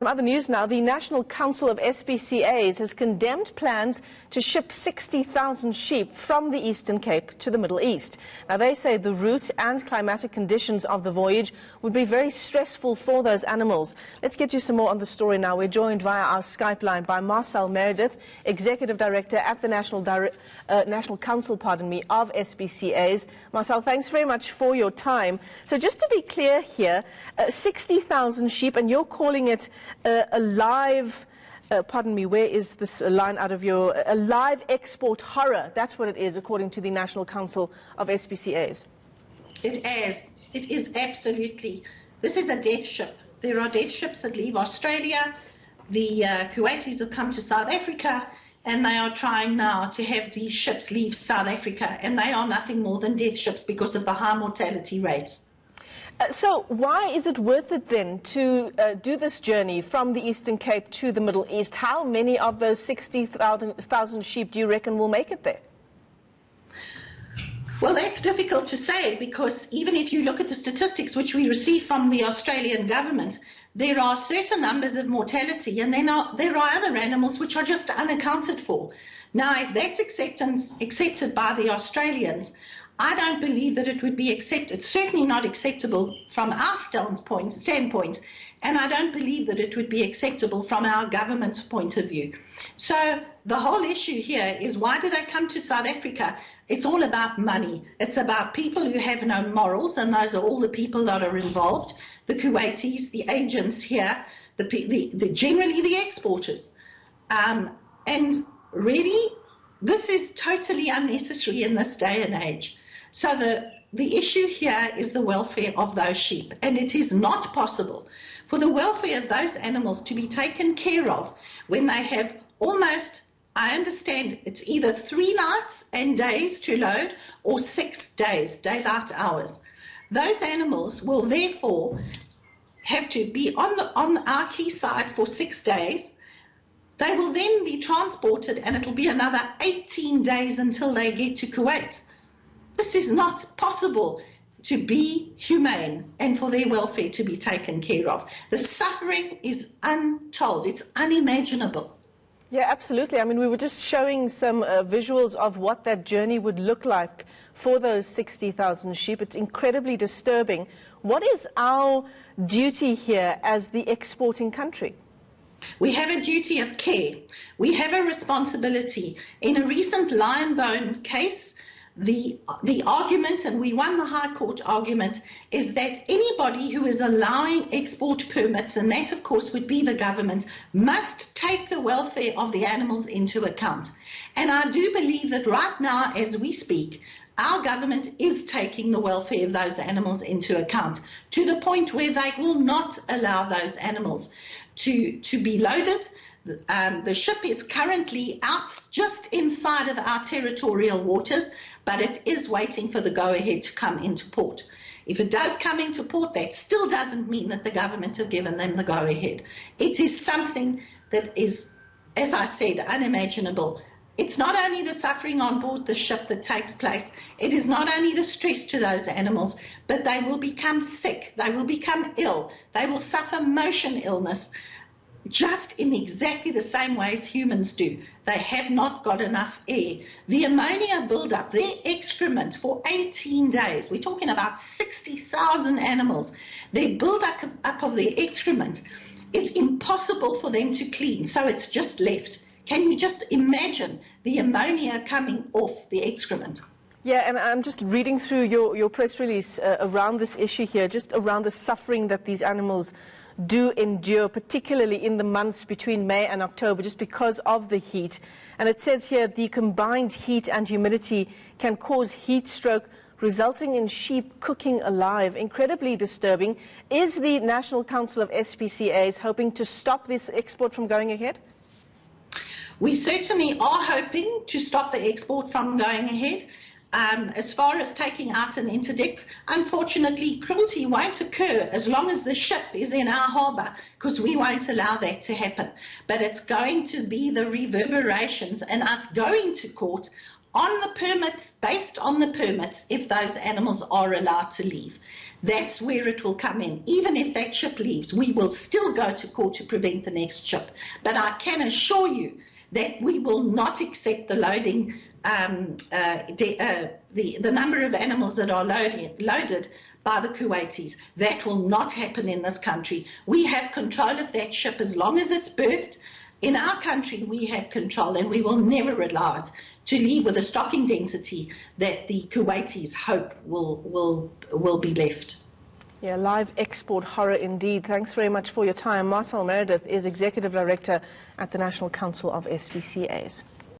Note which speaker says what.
Speaker 1: From other news now, the National Council of SPCAs has condemned plans to ship 60,000 sheep from the Eastern Cape to the Middle East. Now, they say the route and climatic conditions of the voyage would be very stressful for those animals. Let's get you some more on the story now. We're joined via our Skype line by Marcel Meredith, Executive Director at the National Council of SPCAs. Marcel, thanks very much for your time. So just to be clear here, 60,000 sheep, and you're calling it a live, where is this line out of your, a live export horror? That's what it is, according to the National Council of SPCAs.
Speaker 2: It is absolutely. This is a death ship. There are death ships that leave Australia. The Kuwaitis have come to South Africa, and they are trying now to have these ships leave South Africa, and they are nothing more than death ships because of the high mortality rates.
Speaker 1: So why is it worth it then to do this journey from the Eastern Cape to the Middle East? How many of those 60,000 sheep do you reckon will make it there?
Speaker 2: Well, that's difficult to say, because even if you look at the statistics which we receive from the Australian government, there are certain numbers of mortality, and there are other animals which are just unaccounted for. Now, if that's accepted by the Australians, I don't believe that it would be accepted. It's certainly not acceptable from our standpoint, and I don't believe that it would be acceptable from our government point of view. So the whole issue here is, why do they come to South Africa? It's all about money. It's about people who have no morals, and those are all the people that are involved, the Kuwaitis, the agents here, generally the exporters. And really, this is totally unnecessary in this day and age. So the issue here is the welfare of those sheep, and it is not possible for the welfare of those animals to be taken care of when they have almost, I understand, it's either 3 nights and days to load or 6 days, daylight hours. Those animals will therefore have to be on our quayside for 6 days. They will then be transported, and it'll be another 18 days until they get to Kuwait. This is not possible to be humane and for their welfare to be taken care of. The suffering is untold. It's unimaginable.
Speaker 1: Yeah, absolutely. I mean, we were just showing some visuals of what that journey would look like for those 60,000 sheep. It's incredibly disturbing. What is our duty here as the exporting country?
Speaker 2: We have a duty of care. We have a responsibility. In a recent lion bone case, the argument, and we won the High Court argument, is that anybody who is allowing export permits, and that of course would be the government, must take the welfare of the animals into account. And I do believe that right now, as we speak, our government is taking the welfare of those animals into account, to the point where they will not allow those animals to be loaded. The ship is currently out just inside of our territorial waters, but it is waiting for the go-ahead to come into port. If it does come into port, that still doesn't mean that the government have given them the go-ahead. It is something that is, as I said, unimaginable. It's not only the suffering on board the ship that takes place, it is not only the stress to those animals, but they will become sick, they will become ill, they will suffer motion illness, just in exactly the same way as humans do. They have not got enough air. The ammonia buildup, their excrement for 18 days, we're talking about 60,000 animals, their buildup of their excrement is impossible for them to clean, so it's just left. Can you just imagine the ammonia coming off the excrement?
Speaker 1: Yeah, and I'm just reading through your press release around this issue here, just around the suffering that these animals do endure, particularly in the months between May and October, just because of the heat. And it says here, the combined heat and humidity can cause heat stroke, resulting in sheep cooking alive. Incredibly disturbing. Is the National Council of SPCAs hoping to stop this export from going ahead?
Speaker 2: We certainly are hoping to stop the export from going ahead. As far as taking out an interdict, unfortunately, cruelty won't occur as long as the ship is in our harbour, because we won't allow that to happen. But it's going to be the reverberations and us going to court on the permits, based on the permits, if those animals are allowed to leave. That's where it will come in. Even if that ship leaves, we will still go to court to prevent the next ship. But I can assure you that we will not accept the loading, the number of animals that are loaded by the Kuwaitis. That will not happen in this country. We have control of that ship as long as it's berthed. In our country, we have control, and we will never allow it to leave with a stocking density that the Kuwaitis hope will be left.
Speaker 1: Yeah, live export horror indeed. Thanks very much for your time. Marcel Meredith is Executive Director at the National Council of SPCAs.